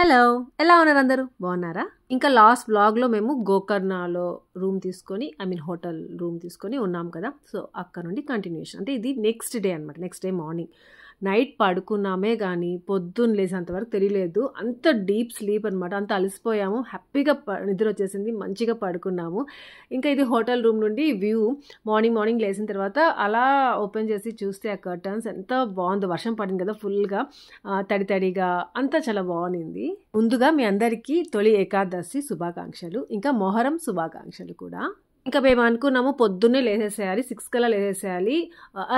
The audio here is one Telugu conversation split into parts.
హలో, ఎలా ఉన్నారు అందరూ? బాగున్నారా? ఇంకా లాస్ట్ వ్లాగ్లో మేము గోకర్ణలో రూమ్ తీసుకొని హోటల్ రూమ్ తీసుకొని ఉన్నాం కదా. సో అక్కడ నుండి కంటిన్యూషన్, అంటే ఇది నెక్స్ట్ డే అనమాట. నెక్స్ట్ డే మార్నింగ్ నైట్ పడుకున్నామే కానీ పొద్దున్న లేసేంతవరకు తెలియలేదు. అంత డీప్ స్లీప్ అనమాట. అంత అలసిపోయాము, హ్యాపీగా నిద్ర వచ్చేసింది, మంచిగా పడుకున్నాము. ఇంకా ఇది హోటల్ రూమ్ నుండి వ్యూ. మార్నింగ్ లేసిన తర్వాత అలా ఓపెన్ చేసి చూస్తే ఆ కర్టన్స్ ఎంత బాగుందో. వర్షం పడింది కదా ఫుల్గా, తడిగా అంతా చాలా బాగుంది. ముందుగా మీ అందరికీ తొలి ఏకాదశి శుభాకాంక్షలు, ఇంకా మొహరం శుభాకాంక్షలు కూడా. ఇంకా మేము అనుకున్నాము పొద్దున్నే లేసేసేయాలి, 6 కల్లా లేసేసేయాలి.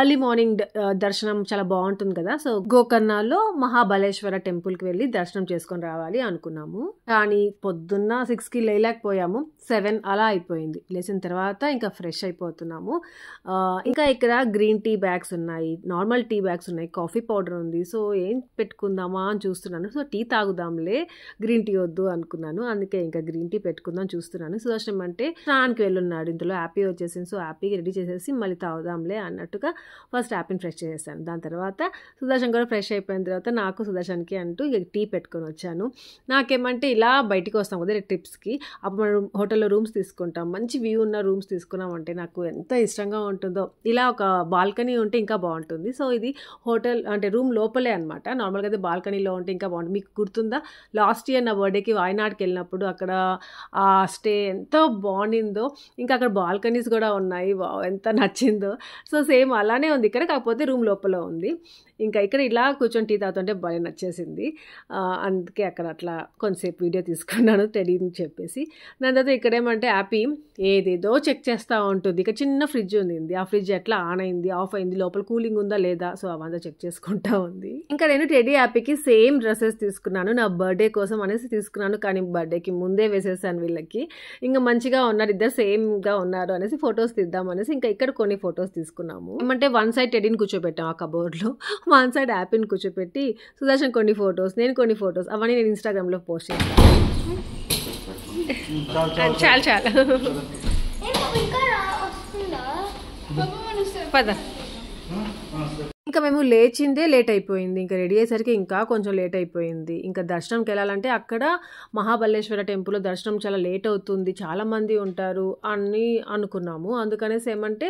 ఎర్లీ మార్నింగ్ దర్శనం చాలా బాగుంటుంది కదా. సో గోకర్ణలో మహాబలేశ్వర టెంపుల్కి వెళ్ళి దర్శనం చేసుకొని రావాలి అనుకున్నాము. కానీ పొద్దున్న 6కి లేలేకపోయాము, 7 అలా అయిపోయింది. లేచిన తర్వాత ఇంకా ఫ్రెష్ అయిపోతున్నాము. ఇంకా ఇక్కడ గ్రీన్ టీ బ్యాగ్స్ ఉన్నాయి, నార్మల్ టీ బ్యాగ్స్ ఉన్నాయి, కాఫీ పౌడర్ ఉంది. సో ఏం పెట్టుకుందామా అని చూస్తున్నాను. సో టీ తాగుదాంలే, గ్రీన్ టీ వద్దు అనుకున్నాను. అందుకే ఇంకా గ్రీన్ టీ పెట్టుకుందాం చూస్తున్నాను. సుదర్శనం అంటే స్నానానికి వెళ్ళున్నాడు, ఇందులో హ్యాపీ వచ్చేసింది. సో హ్యాపీగా రెడీ చేసేసి మళ్ళీ తాగుదాంలే అన్నట్టుగా ఫస్ట్ హ్యాపీని ఫ్రెష్ చేసేసాను. దాని తర్వాత సుదర్శన్ కూడా ఫ్రెష్ అయిపోయిన తర్వాత నాకు సుదర్శన్కి అంటూ ఇక టీ పెట్టుకొని వచ్చాను. నాకేమంటే ఇలా బయటికి వస్తాం కదా ట్రిప్స్కి, అప్పుడు మనం హోటల్లో రూమ్స్ తీసుకుంటాం, మంచి వ్యూ ఉన్న రూమ్స్ తీసుకున్నామంటే నాకు ఎంత ఇష్టంగా ఉంటుందో. ఇలా ఒక బాల్కనీ ఉంటే ఇంకా బాగుంటుంది. సో ఇది హోటల్ అంటే రూమ్ లోపలే అనమాట. నార్మల్గా అయితే బాల్కనీలో ఉంటే ఇంకా బాగుంటుంది. మీకు గుర్తుందా, లాస్ట్ ఇయర్ నా బర్త్డేకి వాయనాడ్కి వెళ్ళినప్పుడు అక్కడ ఆ స్టే ఎంత బాగుండిందో. ఇంకా అక్కడ బాల్కనీస్ కూడా ఉన్నాయి, ఎంత నచ్చిందో. సో సేమ్ అలానే ఉంది ఇక్కడ, కాకపోతే రూమ్ లోపల ఉంది. ఇంకా ఇక్కడ ఇలా కూర్చొని టీ తాగుతుంటే భలే నచ్చేసింది. అందుకే అక్కడ అట్లా కొంతసేపు వీడియో తీసుకున్నాను టెడీని చెప్పేసి. దాని తర్వాత ఇక్కడ ఏమంటే హ్యాపీ ఏదేదో చెక్ చేస్తూ ఉంటుంది. ఇక చిన్న ఫ్రిడ్జ్ ఉంది, ఆ ఫ్రిడ్జ్ ఎట్లా ఆన్ అయింది ఆఫ్ అయింది, లోపల కూలింగ్ ఉందా లేదా, సో అవంతా చెక్ చేసుకుంటా ఉంది. ఇంకా నేను టెడీ హ్యాపీకి సేమ్ డ్రెస్సెస్ తీసుకున్నాను, నా బర్త్డే కోసం అనేసి తీసుకున్నాను. కానీ బర్త్డేకి ముందే వేసేసాను వీళ్ళకి. ఇంకా మంచిగా ఉన్నారు, ఇద్దరు సేమ్గా ఉన్నారు అనేసి ఫొటోస్ తీద్దాం అనేసి ఇంకా ఇక్కడ కొన్ని ఫొటోస్ తీసుకున్నాము. ఏమంటే వన్ సైడ్ టెడీని కూర్చోబెట్టాం ఆ కబోర్డ్లో, వన్ సైడ్ యాపిని కూర్చోపెట్టి సుదర్శన్ కొన్ని ఫొటోస్, నేను కొన్ని ఫొటోస్, అవన్నీ నేను ఇన్స్టాగ్రామ్లో పోస్ట్ చేస్తాను. చాలా పద. ఇంకా మేము లేచిందే లేట్ అయిపోయింది, ఇంకా రెడీ అయ్యేసరికి ఇంకా కొంచెం లేట్ అయిపోయింది. ఇంకా దర్శనంకి వెళ్ళాలంటే అక్కడ మహాబలేశ్వర టెంపుల్లో దర్శనం చాలా లేట్ అవుతుంది, చాలామంది ఉంటారు అని అనుకున్నాము. అందుకనేసి ఏమంటే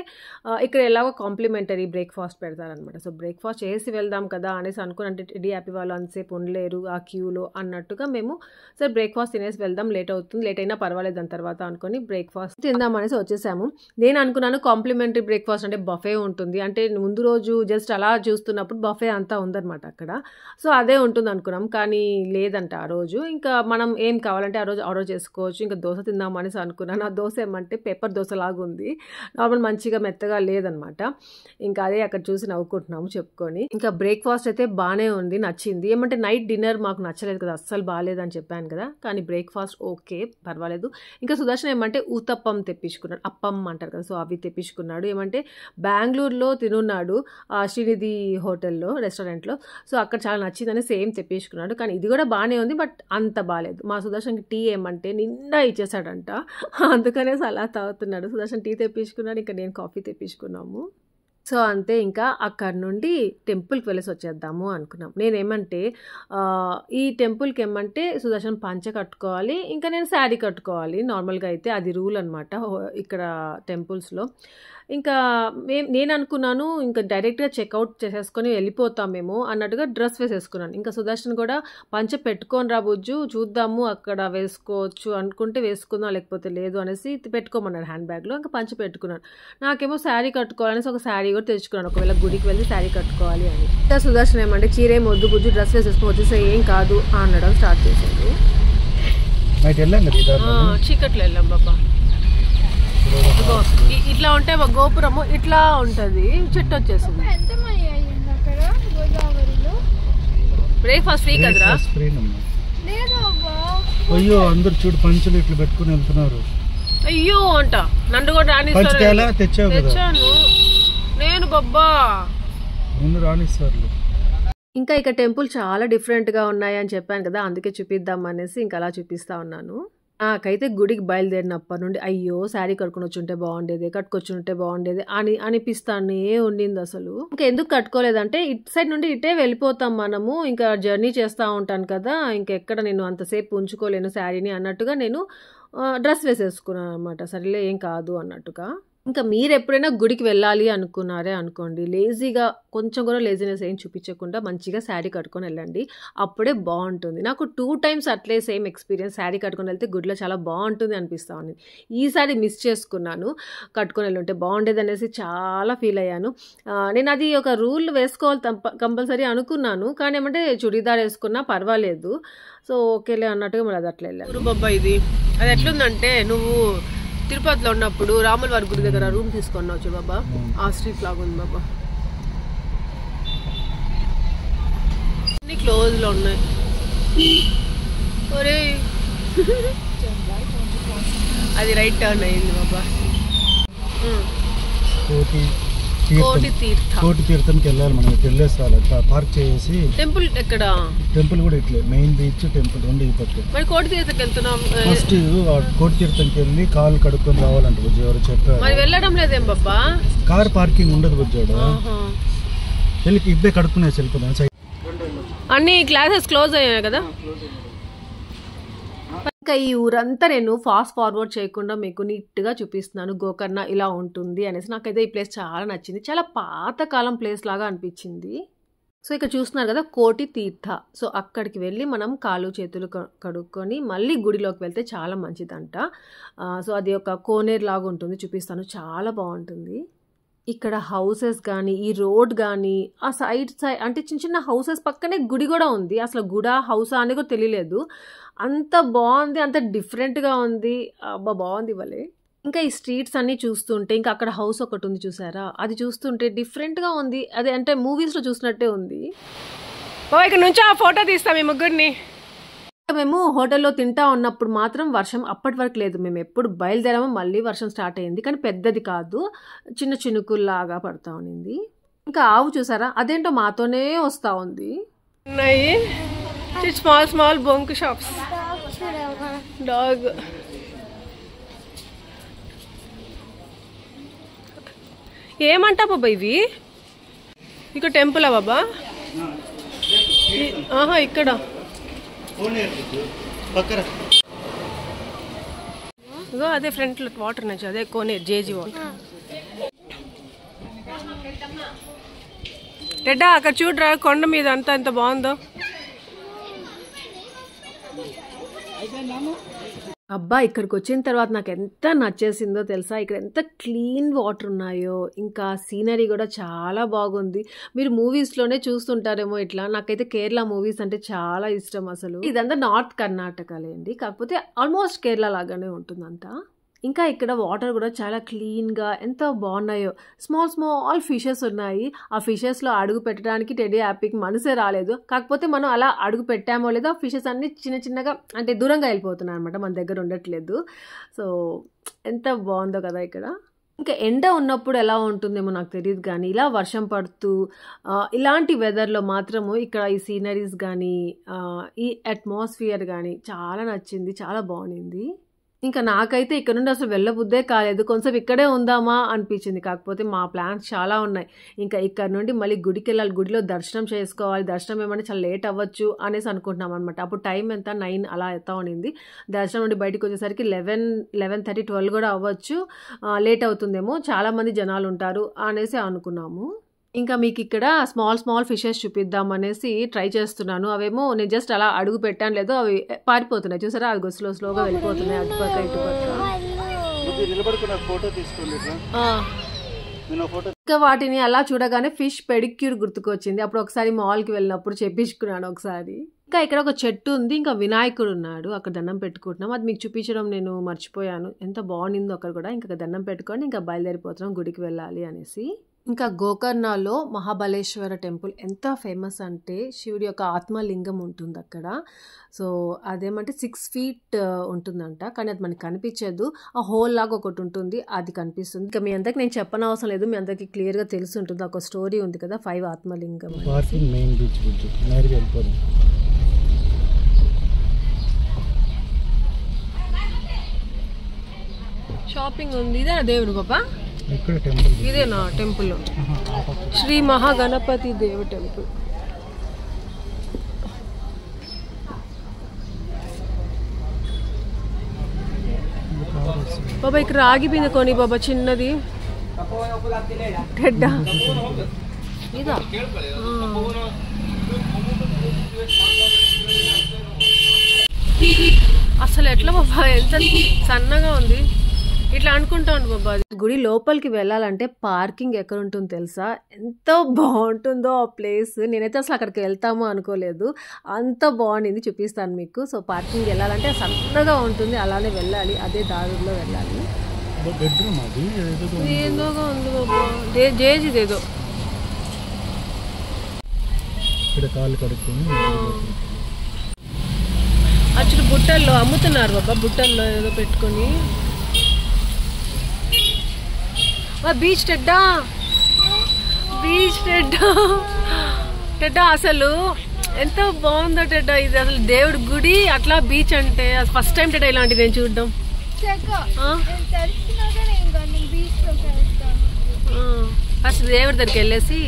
ఇక్కడ ఎలాగో కాంప్లిమెంటరీ బ్రేక్ఫాస్ట్ పెడతారనమాట. సో బ్రేక్ఫాస్ట్ చేసి వెళ్దాం కదా అనేసి అనుకుని, అంటే రెడీ హ్యాపీ వాళ్ళు అంతసేపు ఉండలేరు ఆ క్యూలో అన్నట్టుగా మేము సరే బ్రేక్ఫాస్ట్ తినేసి వెళ్దాం, లేట్ అవుతుంది, లేట్ అయినా పర్వాలేదు దాని తర్వాత అనుకుని బ్రేక్ఫాస్ట్ తిందాం అనేసి వచ్చేసాము. నేను అనుకున్నాను కాంప్లిమెంటరీ బ్రేక్ఫాస్ట్ అంటే బఫే ఉంటుంది, అంటే ముందు రోజు జస్ట్ అలా చూస్తున్నప్పుడు బఫే అంతా ఉందన్నమాట అక్కడ. సో అదే ఉంటుంది అనుకున్నాం, కానీ లేదంట ఆ రోజు. ఇంకా మనం ఏం కావాలంటే ఆ రోజు ఆర్డర్ చేసుకోవచ్చు. ఇంకా దోశ తిందాం అనేసి అనుకున్నాను. ఆ దోశ ఏమంటే పేపర్ దోశ లాగా ఉంది, నార్మల్ మంచిగా మెత్తగా లేదనమాట. ఇంకా అదే అక్కడ చూసి నవ్వుకుంటున్నాము చెప్పుకొని. ఇంకా బ్రేక్ఫాస్ట్ అయితే బాగానే ఉంది, నచ్చింది. ఏమంటే నైట్ డిన్నర్ మాకు నచ్చలేదు కదా, అస్సలు బాగాలేదని చెప్పాను కదా, కానీ బ్రేక్ఫాస్ట్ ఓకే పర్వాలేదు. ఇంకా సుదర్శన్ ఏమంటే ఊతప్పం తెప్పించుకున్నాడు, అప్పం అంటారు కదా, సో అవి తెప్పించుకున్నాడు. ఏమంటే బెంగళూరులో తినున్నాడు శ్రీనిధి హోటల్లో రెస్టారెంట్లో, సో అక్కడ చాలా నచ్చిందని సేమ్ తెప్పించుకున్నాడు. కానీ ఇది కూడా బాగానే ఉంది, బట్ అంత బాగాలేదు. మా సుదర్శన్కి టీ ఏమంటే నిండా ఇచ్చేసాడంట, అందుకనేసి అలా తాగుతున్నాడు. సుదర్శన్ టీ తెప్పించుకున్నాడు, ఇంకా నేను కాఫీ తెప్పించుకున్నాము. సో అంతే, ఇంకా అక్కడ నుండి టెంపుల్కి వెళ్ళేసి వచ్చేద్దాము అనుకున్నాం. నేనేమంటే ఈ టెంపుల్కి ఏమంటే సుదర్శన్ పంచ కట్టుకోవాలి, ఇంకా నేను శారీ కట్టుకోవాలి. నార్మల్గా అయితే అది రూల్ అనమాట ఇక్కడ టెంపుల్స్లో. ఇంకా నేను అనుకున్నాను ఇంకా డైరెక్ట్గా చెక్అవుట్ చేసేసుకొని వెళ్ళిపోతామేమో అన్నట్టుగా డ్రెస్ వేసేసుకున్నాను. ఇంకా సుదర్శన్ కూడా పంచ పెట్టుకొని రా బుజ్జు, చూద్దాము అక్కడ వేసుకోవచ్చు అనుకుంటే వేసుకుందాం, లేకపోతే లేదు అనేసి పెట్టుకోమన్నాడు హ్యాండ్ బ్యాగ్లో. ఇంకా పంచ పెట్టుకున్నాను. నాకేమో శారీ కట్టుకోవాలనేసి ఒక శారీ కూడా తెచ్చుకున్నాను, ఒకవేళ గుడికి వెళ్ళి శారీ కట్టుకోవాలి అని. ఇంకా సుదర్శన్ ఏమంటే చీరేం వద్దు బుజ్జు, డ్రెస్ వేసేసుకొని వచ్చేసే ఏం కాదు అనడం స్టార్ట్ చేశాడు. చీకట్లో వెళ్ళాం బాబా, ఇట్లా ఉంటే గోపురము ఇట్లా ఉంటది, చెట్టు వచ్చేసింది. బ్రేక్ఫాస్ట్ ఫ్రీ కదరా? అయ్యో అందరు చూడు పంచులు ఇట్లా పెట్టుకుని వెళ్తున్నారు. అయ్యో అంట, నన్ను కూడా రాణిస్తారు. తెచ్చాను నేను బాబా, రాణిస్తారు. ఇంకా ఇక టెంపుల్ చాలా డిఫరెంట్గా ఉన్నాయి అని చెప్పాను కదా, అందుకే చూపిద్దాం అనేసి ఇంకా అలా చూపిస్తా ఉన్నాను. నాకైతే గుడికి బయలుదేరినప్పటి నుండి అయ్యో శారీ కట్టుకొని వచ్చుంటే బాగుండేది, కట్టుకొచ్చుంటే బాగుండేది అని అనిపిస్తానే ఉండింది అసలు. ఇంకా ఎందుకు కట్టుకోలేదంటే ఇటు సైడ్ నుండి ఇటే వెళ్ళిపోతాం మనము, ఇంకా జర్నీ చేస్తూ ఉంటాను కదా, ఇంకెక్కడ నేను అంతసేపు ఉంచుకోలేను శారీని అన్నట్టుగా నేను డ్రెస్ వేసేసుకున్నాను అనమాట. సరేలే ఏం కాదు అన్నట్టుగా. ఇంకా మీరు ఎప్పుడైనా గుడికి వెళ్ళాలి అనుకున్నారే అనుకోండి, లేజీగా కొంచెం కూడా లేజీనెస్ ఏం చూపించకుండా మంచిగా శారీ కట్టుకొని వెళ్ళండి, అప్పుడే బాగుంటుంది. నాకు 2 times అట్లే సేమ్ ఎక్స్పీరియన్స్. శారీ కట్టుకొని వెళ్తే గుడిలో చాలా బాగుంటుంది అనిపిస్తా ఉంది. ఈసారి మిస్ చేసుకున్నాను, కట్టుకొని వెళ్ళుంటే బాగుండేది అనేసి చాలా ఫీల్ అయ్యాను. నేను అది ఒక రూల్ వేసుకోవాలి కంపల్సరీ అనుకున్నాను, కానీ ఏమంటే చుడీదార్ వేసుకున్నా పర్వాలేదు, సో ఓకేలే అన్నట్టుగా మరి అది అట్లా వెళ్ళాను. బాబా ఇది అది ఎట్లుందంటే, నువ్వు తిరుపతిలో ఉన్నప్పుడు రాముల వారి గుడి దగ్గర రూమ్ తీసుకున్నావు చూ బాబా, ఆ స్ట్రీట్ లాగా ఉంది బాబా. అన్ని క్లోజ్ లో ఉన్నాయి. ఒరే అది రైట్ టర్న్ అయింది బాబా. కోటి తీర్థంకి వెళ్ళాలి మనం. వెళ్ళేసాలి పార్క్ చేసి. టెంపుల్ ఎక్కడ? టెంపుల్ కూడా ఇట్లే, మెయిన్ బీచ్ టెంపుల్ రెండు అయిపోతాయి. మరి కోటి తీర్థంకి వెళ్తున్నాం. ఫస్ట్ కోటి తీర్థంకి వెళ్ళి కాలు కడుక్కొని రావాలంట బుజ్జి, ఎవరు చెప్పారు. మరి వెళ్ళడం లేదేం బాబా? కార్ పార్కింగ్ ఉండదు బుజ్జాడు, వెళ్ళి ఇప్పుడే కడుక్కునేసి వెళ్ళిపోతాం. అన్ని క్లాసెస్ క్లోజ్ అయ్యాయి కదా. ఇంకా ఈ ఊరంతా నేను ఫాస్ట్ ఫార్వర్డ్ చేయకుండా మీకు నీట్గా చూపిస్తున్నాను. గోకర్ణ ఇలా ఉంటుంది అనేసి. నాకైతే ఈ ప్లేస్ చాలా నచ్చింది, చాలా పాతకాలం ప్లేస్ లాగా అనిపించింది. సో ఇక్కడ చూస్తున్నారు కదా కోటి తీర్థ. సో అక్కడికి వెళ్ళి మనం కాలు చేతులు కడుక్కొని మళ్ళీ గుడిలోకి వెళ్తే చాలా మంచిదంట. సో అది ఒక కోనేరు లాగా ఉంటుంది, చూపిస్తాను, చాలా బాగుంటుంది. ఇక్కడ హౌసెస్ కానీ, ఈ రోడ్ కానీ, ఆ సైడ్ అంటే చిన్న చిన్న హౌసెస్ పక్కనే గుడి కూడా ఉంది. అసలు గుడా హౌసా అని కూడా తెలియలేదు, అంత బాగుంది, అంత డిఫరెంట్గా ఉంది. అబ్బా బాగుంది ఇవ్వలే. ఇంకా ఈ స్ట్రీట్స్ అన్నీ చూస్తుంటే, ఇంకా అక్కడ హౌస్ ఒకటి ఉంది చూసారా, అది చూస్తుంటే డిఫరెంట్గా ఉంది. అదే అంటే మూవీస్లో చూసినట్టే ఉంది. ఇక్కడ నుంచి ఆ ఫోటో తీస్తాం ఈ ముగ్గురిని. మేము హోటల్లో తింటా ఉన్నప్పుడు మాత్రం వర్షం అప్పటి వరకు లేదు. మేము ఎప్పుడు బయలుదేరామో మళ్ళీ వర్షం స్టార్ట్ అయింది, కానీ పెద్దది కాదు, చిన్న చినుకుల్లాగా పడతా ఉన్నింది. ఇంకా ఆవు చూసారా, అదేంటో మాతోనే వస్తూ ఉంది. స్మాల్ స్మాల్ బొంకు షాప్స్. డాగ్ ఏమంటా బాబా ఇవి? ఇక టెంపులా బాబా? ఆహా ఇక్కడ ఇగో అదే ఫ్రంట్ లో వాటర్ నచ్చు, అదే కోనేరు, జేజీ వాటర్. రెడ్డా అక్కడ చూడరా కొండ మీద అంతా ఎంత బాగుందో. అబ్బా ఇక్కడికి వచ్చిన తర్వాత నాకు ఎంత నచ్చేసిందో తెలుసా. ఇక్కడ ఎంత క్లీన్ వాటర్ ఉన్నాయో, ఇంకా సీనరీ కూడా చాలా బాగుంది. మీరు మూవీస్లోనే చూస్తుంటారేమో ఇట్లా. నాకైతే కేరళ మూవీస్ అంటే చాలా ఇష్టం అసలు. ఇదంతా నార్త్ కర్ణాటకలేండి, కాకపోతే ఆల్మోస్ట్ కేరళ లాగానే ఉంటుందంతా. ఇంకా ఇక్కడ వాటర్ కూడా చాలా క్లీన్గా ఎంత బాగున్నాయో. స్మాల్ స్మాల్ ఫిషెస్ ఉన్నాయి. ఆ ఫిషెస్లో అడుగు పెట్టడానికి టెడ్డీ హ్యాపీకి మనసే రాలేదు. కాకపోతే మనం అలా అడుగు పెట్టామో లేదో ఆ ఫిషెస్ అన్ని చిన్న చిన్నగా అంటే దూరంగా వెళ్ళిపోతున్నాయి అనమాట, మన దగ్గర ఉండట్లేదు. సో ఎంత బాగుందో కదా ఇక్కడ. ఇంకా ఎండ ఉన్నప్పుడు ఎలా ఉంటుందేమో నాకు తెలియదు, కానీ ఇలా వర్షం పడుతూ ఇలాంటి వెదర్లో మాత్రము ఇక్కడ ఈ సీనరీస్ కానీ ఈ అట్మాస్ఫియర్ కానీ చాలా నచ్చింది, చాలా బాగుంది. ఇంకా నాకైతే ఇక్కడ నుండి అసలు వెళ్ళబుద్దే కాలేదు, కొంచెం ఇక్కడే ఉందామా అనిపించింది. కాకపోతే మా ప్లాన్స్ చాలా ఉన్నాయి. ఇంకా ఇక్కడ నుండి మళ్ళీ గుడికి వెళ్ళాలి, గుడిలో దర్శనం చేసుకోవాలి. దర్శనం ఏమంటే చాలా లేట్ అవ్వచ్చు అనేసి అనుకుంటున్నాం అనమాట. అప్పుడు టైం ఎంత 9 అలా అవుతా ఉండింది. దర్శనం నుండి బయటకు వచ్చేసరికి 11:30, 12 కూడా అవ్వచ్చు, లేట్ అవుతుందేమో, చాలామంది జనాలు ఉంటారు అనేసి అనుకున్నాము. ఇంకా మీకు ఇక్కడ స్మాల్ స్మాల్ ఫిషెస్ చూపిద్దాం అనేసి ట్రై చేస్తున్నాను. అవేమో నేను జస్ట్ అలా అడుగు పెట్టాను లేదో అవి పారిపోతున్నాయి చూసారా, అవి స్లోగా వెళ్ళిపోతున్నాయి అటుపక్క ఇటుపక్క. ఇంకా వాటిని అలా చూడగానే ఫిష్ పెడిక్యూర్ గుర్తుకొచ్చింది. అప్పుడు ఒకసారి మాల్కి వెళ్ళినప్పుడు చెప్పించుకున్నాను ఒకసారి. ఇంకా ఇక్కడ ఒక చెట్టు ఉంది, ఇంకా వినాయకుడు ఉన్నాడు, అక్కడ దండం పెట్టుకుంటున్నాం. అది మీకు చూపించడం నేను మర్చిపోయాను, ఎంత బాగుండిందో అక్కడ కూడా. ఇంకా దండం పెట్టుకొని ఇంకా బయలుదేరిపోతున్నాం గుడికి వెళ్ళాలి అనేసి. ఇంకా గోకర్ణలో మహాబలేశ్వర టెంపుల్ ఎంత ఫేమస్ అంటే, శివుడి యొక్క ఆత్మలింగం ఉంటుంది అక్కడ. సో అదేమంటే 6 feet ఉంటుందంట, కానీ అది మనకి కనిపించదు. ఆ హోల్ లాగా ఒకటి ఉంటుంది, అది కనిపిస్తుంది. ఇంకా మీ అందరికి నేను చెప్పనవసరం లేదు, మీ అందరికి క్లియర్గా తెలిసి ఉంటుంది. ఒక స్టోరీ ఉంది కదా 5 ఆత్మలింగం. షాపింగ్ ఉంది. ఇదే దేవుడు బాబా, ఇక్కడ టెంపుల్ ఇదేనా టెంపుల్? శ్రీ మహాగణపతి దేవ టెంపుల్. బాబా ఇక్కడ రాగి బిందె కొని బాబా, చిన్నది టెడ్డా ఇదా. అసలు ఎట్లా బాబా, ఎంత సన్నగా ఉంది. ఇట్లా అనుకుంటాను బాబా. గుడి లోపలికి వెళ్ళాలంటే పార్కింగ్ ఎక్కడ ఉంటుందో తెలుసా? ఎంతో బాగుంటుందో ఆ ప్లేస్. నేనైతే అసలు అక్కడికి వెళ్తామో అనుకోలేదు, అంత బాగుండింది. చూపిస్తాను మీకు. సో పార్కింగ్ వెళ్ళాలంటే సన్నగా ఉంటుంది, అలానే వెళ్ళాలి, అదే దారిలో వెళ్ళాలి. ఏదోగా ఉంది బాబా, జేజిదేదో యాక్చువల్లీ బుట్టల్లో అమ్ముతున్నారు బాబా, బుట్టల్లో ఏదో పెట్టుకొని. బీచ్ టెడ్డా, బీచ్ టెడ్డా, టెడ్డా అసలు ఎంత బాగుందో టెడ్డా. ఇది అసలు దేవుడి గుడి, అట్లా బీచ్ అంటే ఫస్ట్ టైం టెడ్డా ఇలాంటిది నేను చూడడం. ఫస్ట్ దేవుడి దగ్గరికి వెళ్ళేసి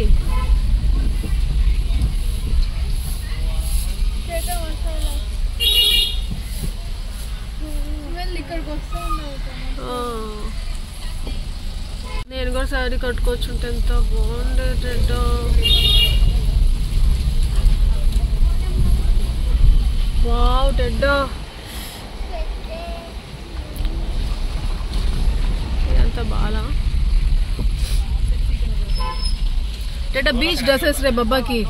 నేను కూడా సారీ కట్టుకోవచ్చుంటే ఎంత బాగుండేటో. వావ్ టెడ్డా, ఇదంతా బాగా టెడ్డా. బీచ్ డ్రెస్సెస్ రే బాబాకి.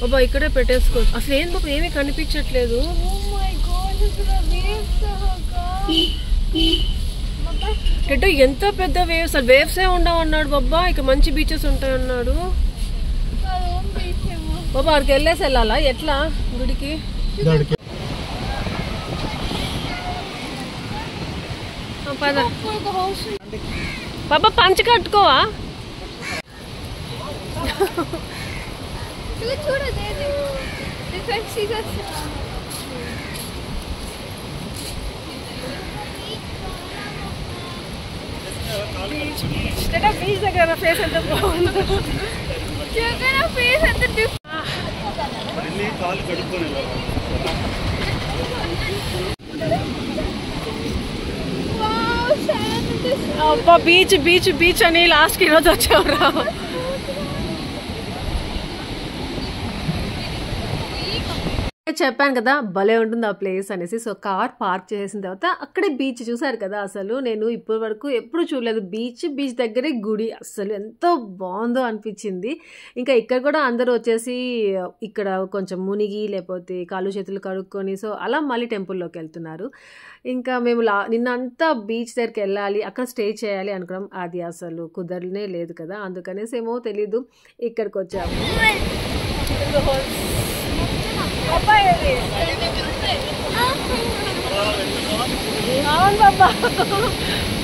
బాబా ఇక్కడే పెట్టేసుకోవచ్చు. అసలు ఏం బాబా ఏమీ కనిపించట్లేదు. టెడ్డా ఎంత పెద్ద వేవ్స్, అసలు వేవ్సే ఉండవు అన్నాడు బాబా. ఇక మంచి బీచెస్ ఉంటాయి అన్నాడు బాబా. అక్కడికి వెళ్ళేసి వెళ్ళాలా ఎట్లా గుడికి? బాబా పంచి కట్టుకోవా? బీచ్ దగ్గర ఫేస్ ఎంత బాగుందో. ఫేస్ ఎంత అబ్బా బీచ్ బీచ్ బీచ్ అని లాస్ట్కి ఈరోజు వచ్చావురా. చెప్పాను కదా భలే ఉంటుంది ఆ ప్లేస్ అనేసి. సో కార్ పార్క్ చేసిన తర్వాత అక్కడే బీచ్ చూసారు కదా. అసలు నేను ఇప్పటి వరకు ఎప్పుడు చూడలేదు బీచ్. బీచ్ దగ్గరే గుడి, అసలు ఎంతో బాగుందో అనిపించింది. ఇంకా ఇక్కడ కూడా అందరూ వచ్చేసి ఇక్కడ కొంచెం మునిగి లేకపోతే కాళ్ళు చేతులు కడుక్కొని సో అలా మళ్ళీ టెంపుల్లోకి వెళ్తున్నారు. ఇంకా మేము నిన్నంతా బీచ్ దగ్గరికి వెళ్ళాలి, అక్కడ స్టే చేయాలి అనుకున్నాం. అది అసలు కుదరనే లేదు కదా, అందుకనేసి ఏమో తెలీదు ఇక్కడికి వచ్చాము. అవును బాబా,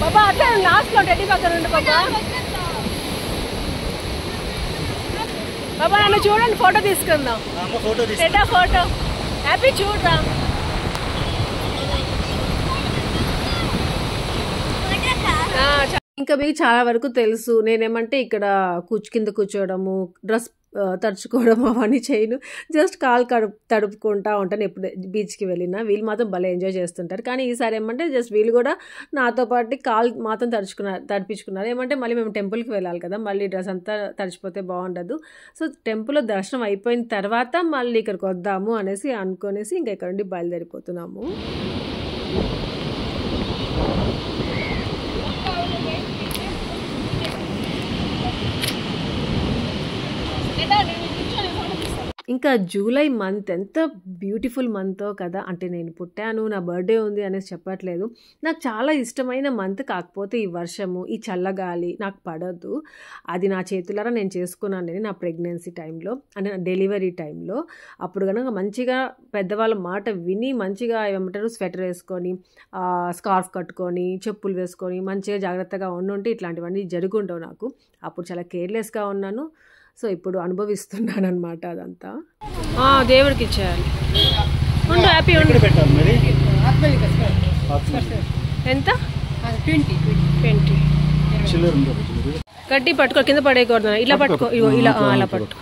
బాబా అట్లా లాస్ట్ లో టెడ్డీ పక్కన ఉండి బాబా. బాబా నన్ను చూడండి, ఫోటో తీసుకుందాం. టెడ్డా ఫోటో హ్యాపీ చూడరా. ఇంకా మీకు చాలా వరకు తెలుసు నేనేమంటే ఇక్కడ కింద కూర్చోవడము, డ్రెస్ తడుచుకోవడం అవన్నీ చేయను. జస్ట్ కాలు తడుపుకుంటా ఉంటాను ఎప్పుడు బీచ్కి వెళ్ళినా. వీళ్ళు మాత్రం భలే ఎంజాయ్ చేస్తుంటారు. కానీ ఈసారి ఏమంటే జస్ట్ వీళ్ళు కూడా నాతో పాటు కాలు మాత్రం తడిపించుకున్నారు. ఏమంటే మళ్ళీ మేము టెంపుల్కి వెళ్ళాలి కదా, మళ్ళీ డ్రెస్ అంతా తడిచిపోతే బాగుండదు. సో టెంపుల్లో దర్శనం అయిపోయిన తర్వాత మళ్ళీ ఇక్కడికి వద్దాము అనేసి అనుకునేసి ఇంకా ఇక్కడ నుండి బయలుదేరిపోతున్నాము. ఇంకా జూలై మంత్ ఎంత బ్యూటిఫుల్ మంతో కదా. అంటే నేను పుట్టాను, నా బర్త్డే ఉంది అనేసి చెప్పట్లేదు. నాకు చాలా ఇష్టమైన మంత్. కాకపోతే ఈ వర్షము, ఈ చల్లగాలి నాకు పడద్దు. అది నా చేతులారా నేను చేసుకున్నాను నేను నా ప్రెగ్నెన్సీ టైంలో, అంటే నా డెలివరీ టైంలో. అప్పుడు కనుక మంచిగా పెద్దవాళ్ళ మాట విని మంచిగా ఏమంటారు స్వెటర్ వేసుకొని, స్కార్ఫ్ కట్టుకొని, చెప్పులు వేసుకొని మంచిగా జాగ్రత్తగా ఉండుంటే ఇట్లాంటివన్నీ జరుగుండవు నాకు. అప్పుడు చాలా కేర్లెస్గా ఉన్నాను. సో ఇప్పుడు అనుభవిస్తున్నాను అనమాట అదంతా. దేవుడికి ఇచ్చేయాలి. ఉండు హ్యాపీ ఉండు. ఎంత? 20. గట్టి పట్టుకో, కింద పడేయకూడదు. ఇలా పట్టుకో, ఇలా అలా పట్టుకో.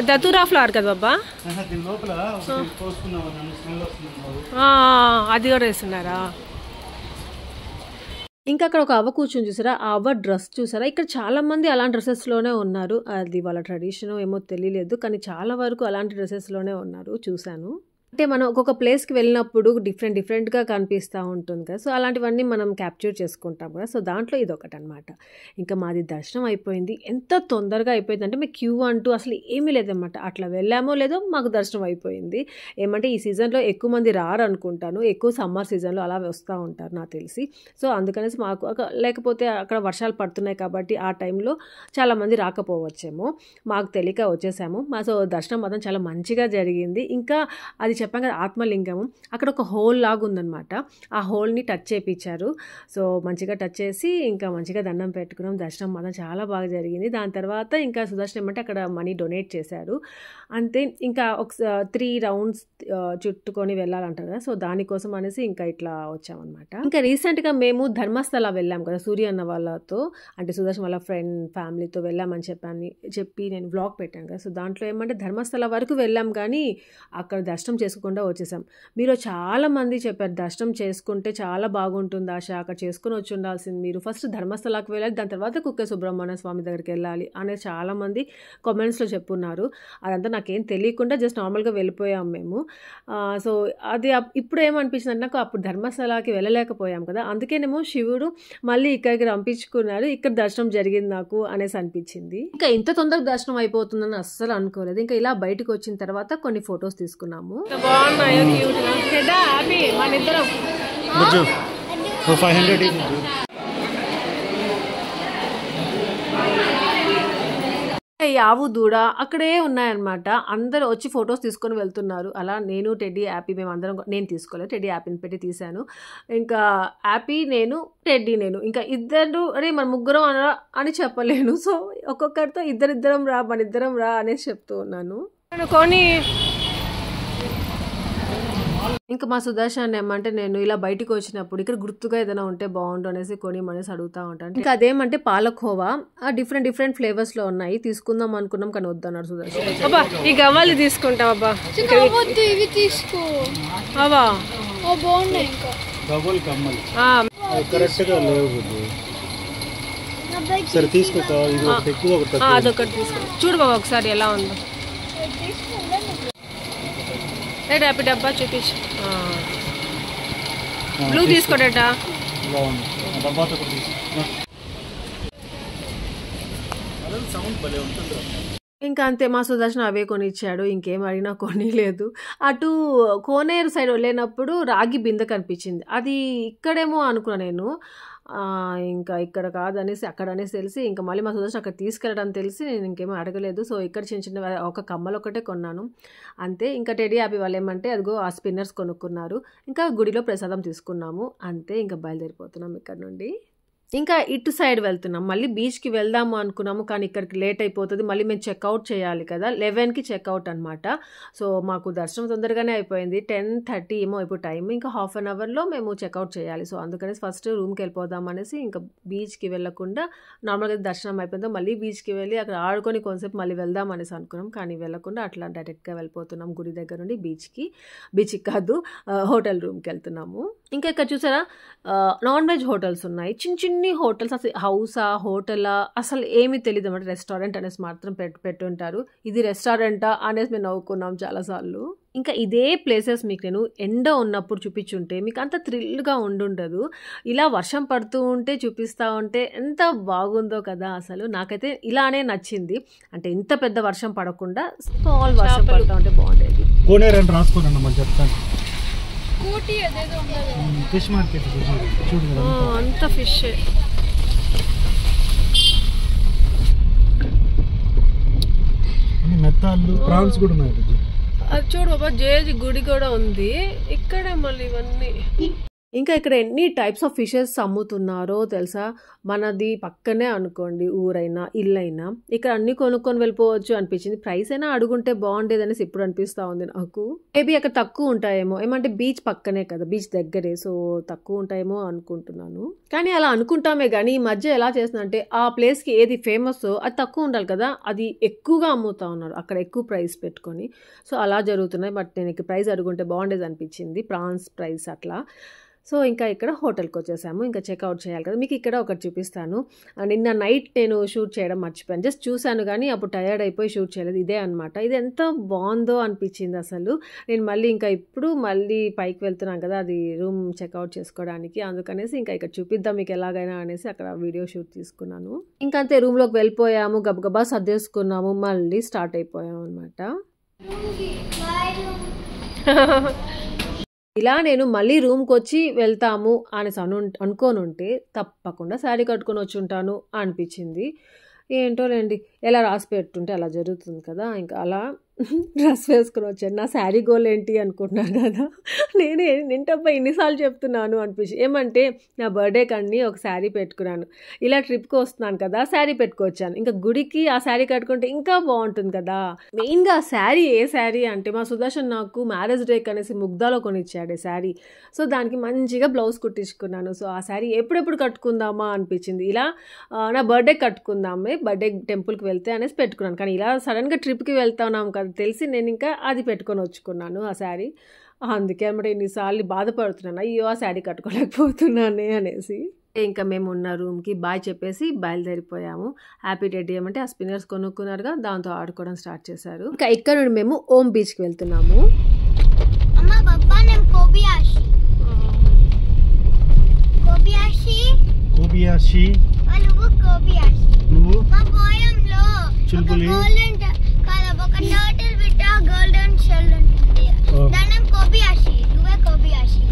దతురా ఫ్లవర్ కదా బాబా, అది కూడా వేస్తున్నారా? ఇంకా అక్కడ ఒక అవ్వ కూర్చొని చూసారా, ఆ అవ్వ డ్రెస్ చూసారా? ఇక్కడ చాలా మంది అలాంటి డ్రెస్సెస్లోనే ఉన్నారు. అది వాళ్ళ ట్రెడిషన్ ఏమో తెలియలేదు, కానీ చాలా వరకు అలాంటి డ్రెస్సెస్లోనే ఉన్నారు, చూశాను. అంటే మనం ఒక్కొక్క ప్లేస్కి వెళ్ళినప్పుడు డిఫరెంట్గా కనిపిస్తూ ఉంటుంది కదా, సో అలాంటివన్నీ మనం క్యాప్చర్ చేసుకుంటాం కదా. సో దాంట్లో ఇది ఒకటి అనమాట. ఇంకా మాది దర్శనం అయిపోయింది. ఎంత తొందరగా అయిపోయింది అంటే, మీకు క్యూ అంటూ అసలు ఏమీ లేదన్నమాట. అట్లా వెళ్ళామో లేదో మాకు దర్శనం అయిపోయింది. ఏమంటే ఈ సీజన్లో ఎక్కువ మంది రారు అనుకుంటాను, ఎక్కువ సమ్మర్ సీజన్లో అలా వస్తూ ఉంటారు నాకు తెలిసి. సో అందుకనేసి మాకు లేకపోతే అక్కడ వర్షాలు పడుతున్నాయి కాబట్టి ఆ టైంలో చాలామంది రాకపోవచ్చేమో, మాకు తెలియక వచ్చేసాము. సో దర్శనం మాత్రం చాలా మంచిగా జరిగింది. ఇంకా అది చెప్పాం కదా ఆత్మలింగము, అక్కడ ఒక హోల్ లాగా ఉందన్నమాట. ఆ హోల్ని టచ్ చేయించారు. సో మంచిగా టచ్ చేసి ఇంకా మంచిగా దండం పెట్టుకున్నాం. దర్శనం మాత్రం చాలా బాగా జరిగింది. దాని తర్వాత ఇంకా సుదర్శనం ఏమంటే అక్కడ మనీ డొనేట్ చేశారు అంతే. ఇంకా ఒక 3 రౌండ్స్ చుట్టుకొని వెళ్ళాలంటారు కదా, సో దానికోసం అనేసి ఇంకా ఇట్లా వచ్చామన్నమాట. ఇంకా రీసెంట్గా మేము ధర్మస్థల వెళ్ళాం కదా సూర్య అన్న వాళ్ళతో, అంటే సుదర్శన్ వాళ్ళ ఫ్రెండ్ ఫ్యామిలీతో వెళ్ళామని చెప్పి నేను వ్లాగ్ పెట్టాను కదా. సో దాంట్లో ఏమంటే ధర్మస్థల వరకు వెళ్ళాం కానీ అక్కడ దర్శనం చేసుకోకుండా వచ్చేసాం. మీరు చాలా మంది చెప్పారు దర్శనం చేసుకుంటే చాలా బాగుంటుంది ఆశ, అక్కడ చేసుకుని వచ్చి ఉండాల్సింది, మీరు ఫస్ట్ ధర్మస్థలాకి వెళ్ళాలి, దాని తర్వాత కుక్కే సుబ్రహ్మణ్య స్వామి దగ్గరికి వెళ్ళాలి అనే చాలామంది కామెంట్స్లో చెప్పున్నారు. అదంతా నాకేం తెలియకుండా జస్ట్ నార్మల్గా వెళ్ళిపోయాం మేము. సో అది ఇప్పుడు ఏమనిపించింది అంటే, నాకు అప్పుడు ధర్మస్థలాకి వెళ్ళలేకపోయాం కదా, అందుకేనేమో శివుడు మళ్ళీ ఇక్కడికి రంపించుకున్నారు, ఇక్కడ దర్శనం జరిగింది నాకు అనేసి అనిపించింది. ఇంకా ఇంత తొందరగా దర్శనం అయిపోతుందని అస్సలు అనుకోలేదు. ఇంకా ఇలా బయటకు వచ్చిన తర్వాత కొన్ని ఫొటోస్ తీసుకున్నాము. బాగున్నాయో క్యూట్గా. హ్యాపీ మన ఇద్దరం. 500 ఆవు దూడ అక్కడే ఉన్నాయన్నమాట. అందరూ వచ్చి ఫొటోస్ తీసుకొని వెళ్తున్నారు. అలా నేను టెడ్డీ యాపీ మేము అందరం, నేను తీసుకోలేదు, టెడ్డీ యాపీని పెట్టి తీశాను. ఇంకా యాపీ నేను, టెడ్డీ నేను, ఇంకా ఇద్దరు అరే మన ముగ్గురం అని చెప్పలేను. సో ఒక్కొక్కరితో ఇద్దరిద్దరం రా మన ఇద్దరం రా అనేసి చెప్తూ ఉన్నాను. కొని ఇంకా మా సుదర్శన్ ఏమంటే, నేను ఇలా బయటకు వచ్చినప్పుడు ఇక్కడ గుర్తుగా ఏదైనా ఉంటే బాగుండు అనేసి కొని మనేసి అడుగుతూ ఉంటాను. ఇంకా అదేమంటే పాలకోవా డిఫరెంట్ ఫ్లేవర్స్లో ఉన్నాయి, తీసుకుందాం అనుకున్నాం కానీ వద్దన్నారు సుదర్శన్. అబ్బా ఈ గవ్వలు తీసుకుంటాం. అబ్బా ఇవి తీసుకో అవా బాగున్నాయి. అదొకటి తీసుకో, చూడు బాబా ఒకసారి ఎలా ఉందో. హ్యాపీ డబ్బా చూపించు. బ్లూ తీసుకోడేటా. ఇంకా అంతే, మా సుదర్శన్ అవే కొనిచ్చాడు, ఇంకేం అడిగినా కొనిలేదు. అటు కోనేరు సైడ్ వెళ్ళినప్పుడు రాగి బిందె కనిపించింది, అది ఇక్కడేమో అనుకున్నా నేను. ఇంకా ఇక్కడ కాదనేసి అక్కడ అనేసి తెలిసి ఇంకా మళ్ళీ మా సుదర్శన్ అక్కడ తీసుకెళ్ళడం తెలిసి నేను ఇంకేమో అడగలేదు. సో ఇక్కడ చిన్న ఒక కమ్మలు ఒకటే కొన్నాను అంతే. ఇంకా టెడ్డీ యాపీ వాళ్ళు ఏమంటే అదిగో ఆ స్పిన్నర్స్ కొనుక్కున్నారు. ఇంకా గుడిలో ప్రసాదం తీసుకున్నాము అంతే. ఇంకా బయలుదేరిపోతున్నాం ఇక్కడ నుండి. ఇంకా ఇటు సైడ్ వెళ్తున్నాం, మళ్ళీ బీచ్కి వెళ్దాము అనుకున్నాము కానీ ఇక్కడికి లేట్ అయిపోతుంది, మళ్ళీ మేము చెక్అవుట్ చేయాలి కదా, 11కి చెక్అవుట్ అనమాట. సో మాకు దర్శనం తొందరగానే అయిపోయింది, 10:30 ఏమో ఇప్పుడు టైం, ఇంకా హాఫ్ అన్ అవర్లో మేము చెక్అవుట్ చేయాలి. సో అందుకనేసి ఫస్ట్ రూమ్కి వెళ్ళిపోదాం అనేసి ఇంకా బీచ్కి వెళ్ళకుండా నార్మల్గా దర్శనం అయిపోయిందో మళ్ళీ బీచ్కి వెళ్ళి అక్కడ ఆడుకొని కొంతసేపు మళ్ళీ వెళ్దాం అనేసి అనుకున్నాం, కానీ వెళ్ళకుండా అట్లా డైరెక్ట్గా వెళ్ళిపోతున్నాం గుడి దగ్గర నుండి బీచ్కి కాదు హోటల్ రూమ్కి వెళ్తున్నాము. ఇంకా ఇక్కడ చూసారా నాన్ వెజ్ హోటల్స్ ఉన్నాయి, చిన్ని హోటల్స్, అసలు హౌసా హోటలా అసలు ఏమీ తెలియదు అన్నమాట. రెస్టారెంట్ అనేసి మాత్రం పెట్టుంటారు, ఇది రెస్టారెంటా అనేసి మేము నవ్వుకున్నాం చాలాసార్లు. ఇంకా ఇదే ప్లేసెస్ మీకు నేను ఎండ ఉన్నప్పుడు చూపించుంటే మీకు అంత థ్రిల్గా ఉండుండదు, ఇలా వర్షం పడుతూ ఉంటే చూపిస్తూ ఉంటే ఎంత బాగుందో కదా. అసలు నాకైతే ఇలానే నచ్చింది, అంటే ఇంత పెద్ద వర్షం పడకుండా స్మాల్ వర్షం పడుతూ ఉంటే బాగుండేది. ఫిష్ మార్కెట్ అంత ఫిష్. మెత్తాలు ప్రాన్స్ కూడా ఉన్నాయి. అది చూడు బాబా, జేజీ గుడి కూడా ఉంది ఇక్కడ. మళ్ళీ ఇవన్నీ ఇంకా ఇక్కడ ఎన్ని టైప్స్ ఆఫ్ ఫిషెస్ అమ్ముతున్నారో తెలుసా. మనది పక్కనే అనుకోండి ఊరైనా ఇల్లైనా, ఇక్కడ అన్ని కొనుక్కొని వెళ్ళిపోవచ్చు అనిపించింది. ప్రైస్ అయినా అడుగుంటే బాగుండేది అనేసి ఇప్పుడు అనిపిస్తూ ఉంది నాకు. మేబీ అక్కడ తక్కువ ఉంటాయేమో, ఏమంటే బీచ్ పక్కనే కదా, బీచ్ దగ్గరే, సో తక్కువ ఉంటాయేమో అనుకుంటున్నాను. కానీ అలా అనుకుంటామే కానీ ఈ మధ్య ఎలా చేస్తుందంటే ఆ ప్లేస్కి ఏది ఫేమస్ అది తక్కువ ఉండాలి కదా, అది ఎక్కువగా అమ్ముతా ఉన్నారు అక్కడ, ఎక్కువ ప్రైస్ పెట్టుకొని. సో అలా జరుగుతున్నాయి. బట్ నేను ఇక్కడ ప్రైస్ అడుగుంటే బాగుండేది అనిపించింది, ప్రాన్స్ ప్రైస్ అట్లా. సో ఇంకా ఇక్కడ హోటల్కి వచ్చేసాము, ఇంకా చెక్అవుట్ చేయాలి కదా. మీకు ఇక్కడ ఒకటి చూపిస్తాను. నిన్న నైట్ నేను షూట్ చేయడం మర్చిపోయాను, జస్ట్ చూశాను కానీ అప్పుడు టయర్డ్ అయిపోయి షూట్ చేయలేదు. ఇదే అనమాట. ఇది ఎంత బాగుందో అనిపించింది అసలు. నేను మళ్ళీ ఇంకా ఇప్పుడు మళ్ళీ పైకి వెళ్తున్నాను కదా, అది రూమ్ చెక్అవుట్ చేసుకోవడానికి, అందుకనేసి ఇంకా ఇక్కడ చూపిద్దాం మీకు ఎలాగైనా అనేసి అక్కడ వీడియో షూట్ తీసుకున్నాను. ఇంకా అంతే రూమ్లోకి వెళ్ళిపోయాము, గబగబా సర్దేసుకున్నాము, మళ్ళీ స్టార్ట్ అయిపోయాము అనమాట. ఇలా నేను మళ్ళీ రూమ్కి వచ్చి వెళ్తాము అనేసి అనుకోని ఉంటే తప్పకుండా శారీ కట్టుకొని వచ్చి ఉంటాను అనిపించింది. ఏంటోలేండి, ఎలా రాసి పెట్టుంటే అలా జరుగుతుంది కదా. ఇంకా అలా డ్రెస్ వేసుకుని వచ్చాను. నా శారీ గోల్ ఏంటి అనుకుంటున్నారు కదా, నేనే నింటబ్బా ఎన్నిసార్లు చెప్తున్నాను అనిపించి. ఏమంటే నా బర్త్డే కన్నీ ఒక శారీ పెట్టుకున్నాను, ఇలా ట్రిప్కి వస్తున్నాను కదా శారీ పెట్టుకొచ్చాను. ఇంకా గుడికి ఆ శారీ కట్టుకుంటే ఇంకా బాగుంటుంది కదా. మెయిన్గా శారీ ఏ శారీ అంటే మా సుదర్శన్ నాకు మ్యారేజ్ డే అనేసి ముగ్ధాలో కొనిచ్చాడు శారీ. సో దానికి మంచిగా బ్లౌజ్ కుట్టించుకున్నాను. సో ఆ శారీ ఎప్పుడెప్పుడు కట్టుకుందామా అనిపించింది. ఇలా నా బర్త్డే కట్టుకుందామే, బర్త్డే టెంపుల్కి వెళ్తే అనేసి పెట్టుకున్నాను. కానీ ఇలా సడన్గా ట్రిప్కి వెళ్తున్నాం కదా తెలిసి నేను ఇంకా అది పెట్టుకొని వచ్చుకున్నాను ఆ శారీ. అందుకే అన్నమాట ఎన్నిసార్లు బాధపడుతున్నాను, అయ్యో ఆ శారీ కట్టుకోలేకపోతున్నానే అనేసి. ఇంకా మేము ఉన్న రూమ్కి బాయ్ చెప్పేసి బయలుదేరిపోయాము. హ్యాపీ టెడ్డీ ఏమంటే ఆ స్పిన్నర్స్ కొనుక్కున్నారుగా, దాంతో ఆడుకోవడం స్టార్ట్ చేశారు. ఇంకా ఇక్కడ నుండి మేము ఓం బీచ్కి వెళ్తున్నాము.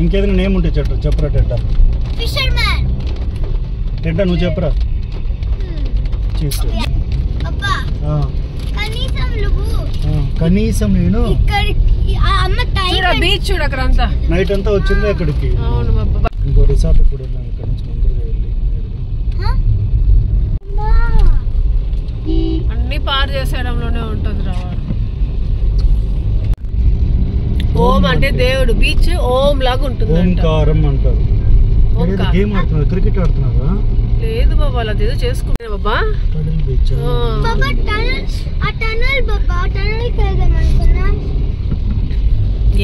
ఇంకేదైనా నేమ్ ఉంటే చెప్పరా టెడ్డా. టెడ్డా నువ్వు చెప్పరా. కనీసం నేను బీచ్ చూడకరంతా నైట్ అంతా వచ్చింది అక్కడికి. ఇంకో రిసార్ట్ కూడా వెళ్ళాం ఇక్కడ నుంచి ముందుగా వెళ్ళి. అన్ని పార్ చేసేయడంలోనే ఉంటుంది రావాలి. ఓం అంటే దేవుడు, బీచ్ ఓం లాగా ఉంటుంది. ఓంకారం అంటారు. గేమ్ ఆడుతున్నారు, క్రికెట్ ఆడుతున్నారా? లేదు బాబా, అలా ఏదో చేసుకుంటే బాబా. బీచ్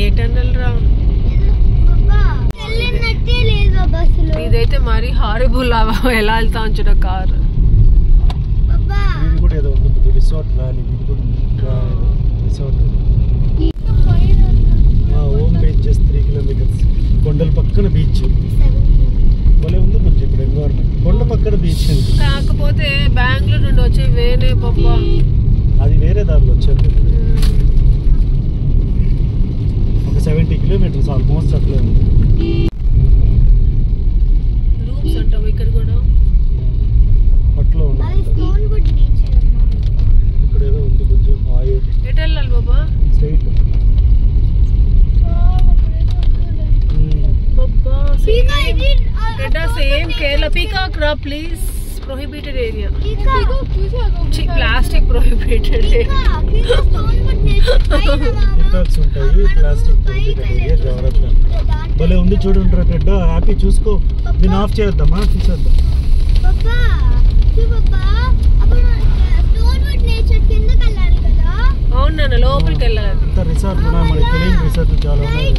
ఏ టన్నల్ రా ఇదైతే మరి హారిబుల్. ఎలా వెళ్తా ఉంచుట కార్. ఇది కూడా ఏదో ఉంది రిసార్ట్ వ్యాలీ. ఇది కూడా రిసార్ట్. ఓం బీచ్ జస్ట్ 3 కిలోమీటర్స్. కొండల పక్కన బీచ్. భలే ఉంది బుజ్జి ఇప్పుడు ఎన్విరాన్మెంట్. కొండ పక్కన బీచ్. కాకపోతే బెంగళూరు నుండి వచ్చే వేరే బాబా, అది వేరే దారిలో వచ్చారు. ఒక 70 కిలోమీటర్స్ ఆల్మోస్ట్ అట్లే ఉంది. రూమ్స్ అంటావు ఇక్కడ కూడా అట్లా ఉంది. ఇక్కడ ఏదో ఉంది బుజ్జు. ఎటు వెళ్ళాలి బాబా? స్ట్రైట్. సేమ్ కేరళ. పీకాక్ రా please. Prohibited area. Plastic prohibited peacocks ఉంటాయి, ప్లాస్టిక్ ప్రొహిబిటెడ్ ఏరియా. జాగ్రత్త. భలే ఉంది చూడండి టెడ్డా. హ్యాపీ చూసుకో. దీన్ని ఆఫ్ చేద్దామా? తీసేద్దాం. అవునా, లోపలికి వెళ్ళాలి. ఇంత రిసార్ట్ మనకి తెలియని రిసార్ట్ చాలా ఉన్నాయి.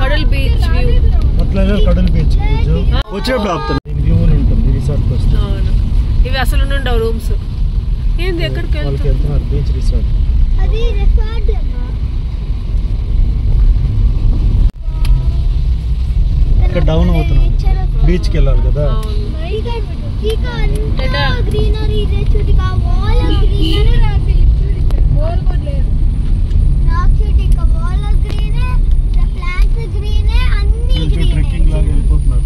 కడల్ బీచ్ వ్యూ. అట్లాగే కడల్ బీచ్ వచ్చేప్పుడు ఆపుతాను. వ్యూ ఉంటుంది రిసార్ట్ వస్తే. అవును, ఇవి అసలు ఉండవు రూమ్స్. ఏంది ఎక్కడికి వెళ్తున్నారు? Beach resort. ఇక్కడ డౌన్ అవుతున్నాం, బీచ్కి వెళ్ళాలి కదా. ట్రెక్కింగ్ లాగా వెళ్ళిపోతున్నారు.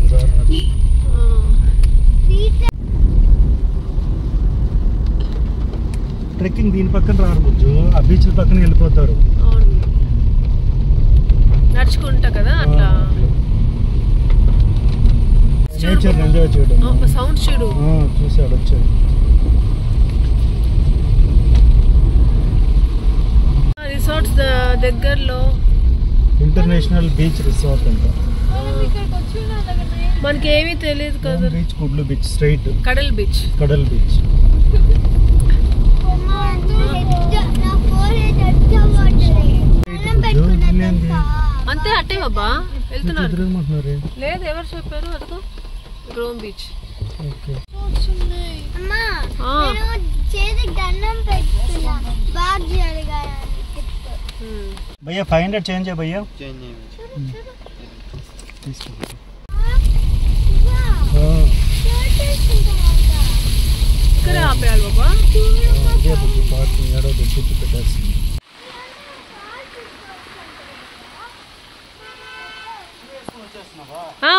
ట్రెక్కింగ్ దీని పక్కన రారు బుజ్జు, ఆ బీచ్ పక్కన వెళ్ళిపోతారు. నడుచుకుంటా కదా అట్లా నేచర్ ఎంజాయ్ చేయడం. సౌండ్ చూడు చూసాడు వచ్చాడు. రిసార్ట్స్ దగ్గరలో ఇంటర్నేషనల్ బీచ్ రిసార్ట్ అంట. మనకి ఏమీ తెలియదు కదా. బీచ్ కుడ్లు బీచ్ స్ట్రైట్ కడల్ బీచ్. అంతే అట్టే బాబా వెళ్తున్నారు. లేదు ఎవరు చెప్పారు? అదిగో గ్రోమ్ బీచ్. भैया 500 चेंज है भैया. ఇక్కడ ఆపేయాలి బాబా.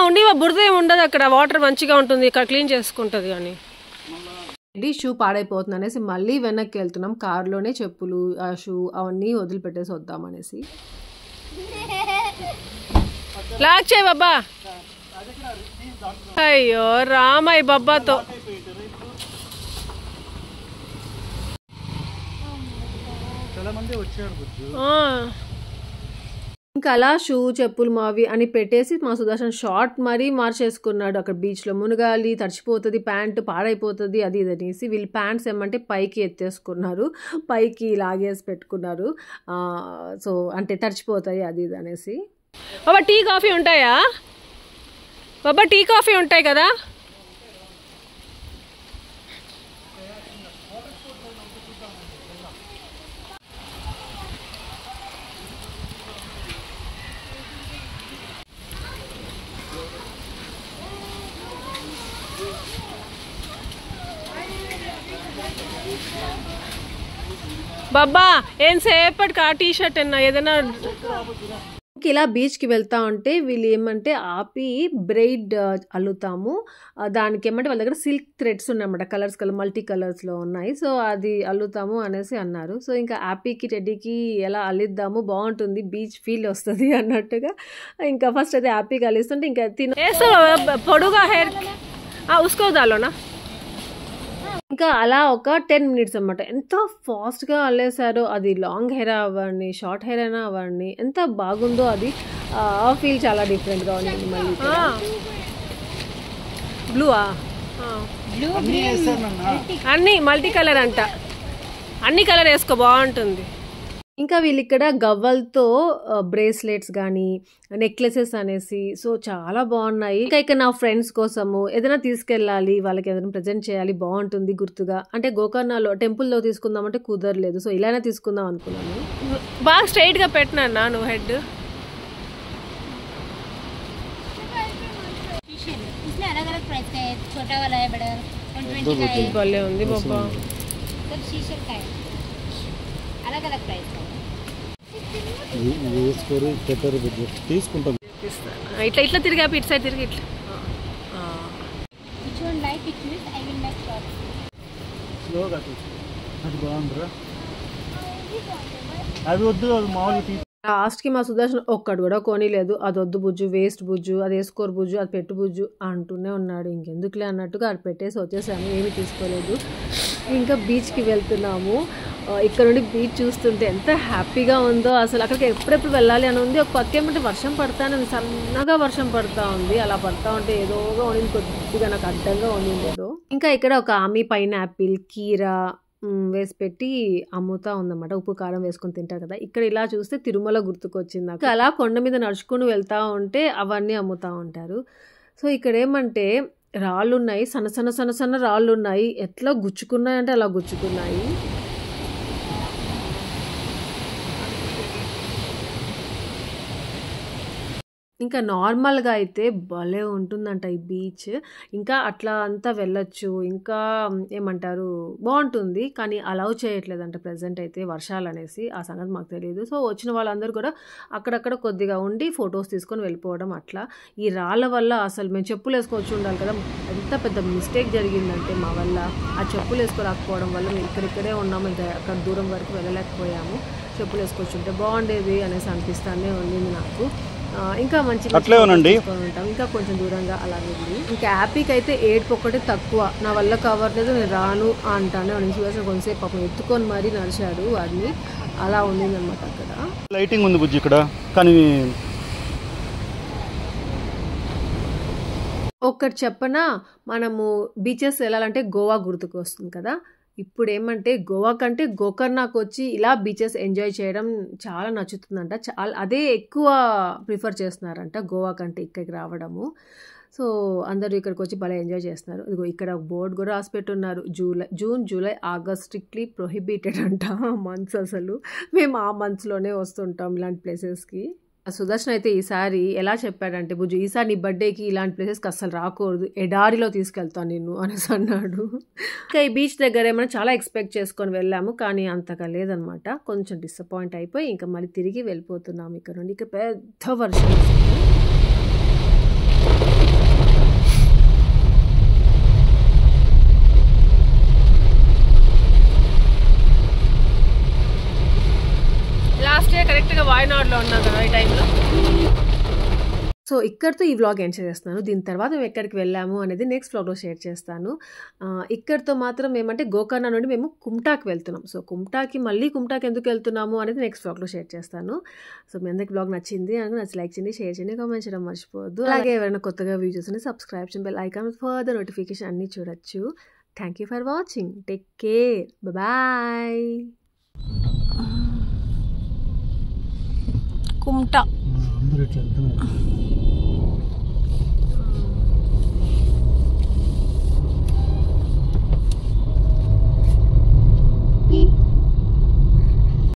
ఉండి బురద ఏమి ఉండదు అక్కడ. వాటర్ మంచిగా ఉంటుంది, ఇక్కడ క్లీన్ చేసుకుంటుంది. కానీ షూ పాడైపోతుంది అనేసి మళ్ళీ వెనక్కి వెళ్తున్నాం. కార్లోనే చెప్పులు ఆ షూ అవన్నీ వదిలిపెట్టేసి వద్దామనేసి. లాక్ చేయి బాబా. అయ్యో రామయ్య బాబాతో ఇంకా అలా షూ చెప్పులు మావి అని పెట్టేసి మా సుదర్శన్ షార్ట్ మరీ మార్చేసుకున్నాడు. అక్కడ బీచ్లో మునగాలి, తడిచిపోతుంది, ప్యాంటు పాడైపోతుంది అది ఇది అనేసి వీళ్ళు ప్యాంట్స్ ఏమంటే పైకి ఎత్తేసుకున్నారు, పైకి లాగేసి పెట్టుకున్నారు. సో అంటే తడిచిపోతాయి అది ఇది అనేసి. బాబా టీ కాఫీ ఉంటాయా? బాబా టీ కాఫీ ఉంటాయి కదా? బాబా ఏం సేపటికి ఆ టీ షర్ట్ అన్నా ఏదైనా. ఇలా బీచ్కి వెళ్తా ఉంటే వీళ్ళు ఏమంటే ఆపి బ్రైడ్ అల్లుతాము. దానికి ఏమంటే వాళ్ళ దగ్గర సిల్క్ థ్రెడ్స్ ఉన్నాయన్నమాట, కలర్స్ మల్టీ కలర్స్లో ఉన్నాయి. సో అది అల్లుతాము అనేసి అన్నారు. సో ఇంకా హ్యాపీకి టెడ్డీకి ఎలా అల్లిద్దాము బాగుంటుంది, బీచ్ ఫీల్ వస్తుంది అన్నట్టుగా ఇంకా ఫస్ట్ అయితే హ్యాపీగా అల్లిస్తుంటే ఇంకా పొడుగా హెయిర్ ఉసుకోదాలోనా. ఇంకా అలా ఒక 10 minutes అన్నమాట. ఎంత ఫాస్ట్గా అల్లేసారో. అది లాంగ్ హెయిర్ అవ్వండి, షార్ట్ హెయిర్ అయినా అవ్వండి, ఎంత బాగుందో అది. ఆ ఫీల్ చాలా డిఫరెంట్గా ఉంది. మళ్ళీ బ్లూవా అన్నీ మల్టీ కలర్ అంట, అన్ని కలర్ వేసుకో బాగుంటుంది. ఇంకా వీళ్ళు ఇక్కడ గవ్వలతో బ్రేస్లెట్స్ కానీ నెక్లెసెస్ అనేసి సో చాలా బాగున్నాయి. ఇంకా ఇక్కడ నా ఫ్రెండ్స్ కోసము ఏదైనా తీసుకెళ్ళాలి, వాళ్ళకి ఏదైనా ప్రజెంట్ చేయాలి బాగుంటుంది గుర్తుగా. అంటే గోకర్ణలో టెంపుల్లో తీసుకుందామంటే కుదరలేదు. సో ఇలానే తీసుకుందాం అనుకున్నాను. బాగా స్ట్రైట్గా పెట్టినా నువ్వు హెడ్. భలే ఉంది బాబా. ఇట్లా ఇట్లా తిరిగా ఇటు సైడ్ తిరిగి ఇట్లా. అవి వద్దు, అవి మామూలుగా. లాస్ట్కి మా సుదర్శన్ ఒక్కడు కూడా కొనిలేదు. అది వద్దు బుజ్జు, వేస్ట్ బుజ్జు, అది వేసుకోరు బుజ్జు, అది పెట్టు బుజ్జు అంటూనే ఉన్నాడు. ఇంకెందుకులే అన్నట్టుగా అది పెట్టేసి వచ్చేసాను, ఏమీ తీసుకోలేదు. ఇంకా బీచ్కి వెళ్తున్నాము. ఇక్కడ నుండి బీచ్ చూస్తుంటే ఎంత హ్యాపీగా ఉందో అసలు. అక్కడికి ఎప్పుడెప్పుడు వెళ్ళాలి అని ఉంది. ఒక పక్క ఏమంటే వర్షం పడతానే సన్నగా వర్షం పడతా ఉంది. అలా పడతా ఉంటే ఏదోగా ఉండింది, కొద్దిగా నాకు అడ్డంగా ఉండింది ఏదో. ఇంకా ఇక్కడ ఒక ఆమె పైనాపిల్ కీరా వేసి పెట్టి అమ్ముతా ఉందన్నమాట. ఉప్పు కారం వేసుకొని తింటారు కదా. ఇక్కడ ఇలా చూస్తే తిరుమల గుర్తుకొచ్చింది నాకు. అలా కొండ మీద నడుచుకుని వెళ్తా ఉంటే అవన్నీ అమ్ముతా ఉంటారు. సో ఇక్కడ ఏమంటే రాళ్ళు ఉన్నాయి, సన్న సన్న సన్న సన్న రాళ్ళు ఉన్నాయి. ఎట్లా గుచ్చుకున్నాయి అంటే అలా గుచ్చుకున్నాయి. ఇంకా నార్మల్‌గా అయితే భలే ఉంటుందంట ఈ బీచ్. ఇంకా అట్లా అంతా వెళ్ళొచ్చు. ఇంకా ఏమంటారు బావుంటుంది. కానీ అలౌ చేయట్లేదంట ప్రెజెంట్ అయితే వర్షాలనేసి. ఆ సంగతి మాకు తెలీదు. సో, వచ్చిన వాళ్ళందరూ కూడా అక్కడక్కడ కొద్దిగా ఉండి ఫోటోస్ తీసుకొని వెళ్ళిపోవడం అట్లా. ఈ రాళ్ళ వల్ల అసలు మేము చెప్పులేసుకొచ్చి ఉండాలి కదా! ఎంత పెద్ద మిస్టేక్ జరిగిందంటే మా వల్ల. ఆ చెప్పులేసుకోలేకపోవడం వల్ల మేము ఇక్కడిక్కడే ఉన్నాము. ఇంకా అక్కడ దూరం వరకు వెళ్ళలేకపోయాము. చెప్పులేసుకొచ్చుంటే బావుండేది అనేసి అనిపిస్తానే ఉండింది నాకు. ఇంకా మంచి అట్లే ఉనండి. ఉంటాం. ఇంకా కొంచెం దూరంగా అలాగే ఉంది. ఇంకా హ్యాపీకి అయితే ఏడుపు ఒక్కటే తక్కువ. నా వల్ల కావట్లేదు నేను రాను అంటానే సుదర్శన్ కొంతసేపు పాపం ఎత్తుకొని మరీ నడిచాడు వాడిని. అలా ఉండిందనమాట అక్కడ. లైటింగ్ ఉంది బుజ్జి ఇక్కడ, కానీ ఒక్కటి చెప్పనా, మనము బీచెస్ వెళ్ళాలంటే గోవా గుర్తుకు వస్తుంది కదా. ఇప్పుడు ఏమంటే గోవా కంటే గోకర్ణకు వచ్చి ఇలా బీచెస్ ఎంజాయ్ చేయడం చాలా నచ్చుతుందంట. అదే ఎక్కువ ప్రిఫర్ చేస్తున్నారంట గోవా కంటే ఇక్కడికి రావడము. సో అందరూ ఇక్కడికి వచ్చి భలే ఎంజాయ్ చేస్తున్నారు. ఇదిగో ఇక్కడ బోర్డు కూడా రాసి పెట్టున్నారు, June July August strictly prohibited అంట మంత్స్. అసలు మేము ఆ మంత్స్లోనే వస్తుంటాం ఇలాంటి ప్లేసెస్కి. సుదర్శన్ అయితే ఈసారి ఎలా చెప్పాడంటే, బుజ్జు ఈసారి నీ బర్త్డేకి ఇలాంటి ప్లేసెస్కి అస్సలు రాకూడదు, ఎడారిలో తీసుకెళ్తాను నిన్ను అనేసి అన్నాడు. ఇంకా ఈ బీచ్ దగ్గర ఏమైనా చాలా ఎక్స్పెక్ట్ చేసుకొని వెళ్ళాము, కానీ అంతగా లేదనమాట. కొంచెం డిసప్పాయింట్ అయిపోయి ఇంకా మళ్ళీ తిరిగి వెళ్ళిపోతున్నాము ఇక్కడ నుండి. ఇక పెద్ద వర్షం. లాస్ట్ ఇయర్ కరెక్ట్గా వాయనాడులో ఉన్నాం కదా ఈ టైంలో. సో ఇక్కడితో ఈ వ్లాగ్ ఎండ్ చేస్తున్నాను. దీని తర్వాత మేము ఎక్కడికి వెళ్ళాము అనేది నెక్స్ట్ వ్లాగ్లో షేర్ చేస్తాను. ఇక్కడితో మాత్రం ఏమంటే గోకర్ణ నుండి మేము కుమ్టాకి వెళ్తున్నాం. సో కుమ్టాకి ఎందుకు వెళ్తున్నాము అనేది నెక్స్ట్ వ్లాగ్లో షేర్ చేస్తాను. సో మీ అందరికి వ్లాగ్ నచ్చింది నచ్చి లైక్ చేయండి, షేర్ చేయండి, కామెంట్ చేయడం మర్చిపోవద్దు. అలాగే ఎవరైనా కొత్తగా వీడియోస్ అని సబ్స్క్రైబ్ చేయండి, బెల్ ఐకాన్ ఫర్దర్ నోటిఫికేషన్ అన్నీ చూడొచ్చు. Thank you for watching. Take care. Bye. Kumta అందరూ ఇట్లా వెళ్తున్నారు.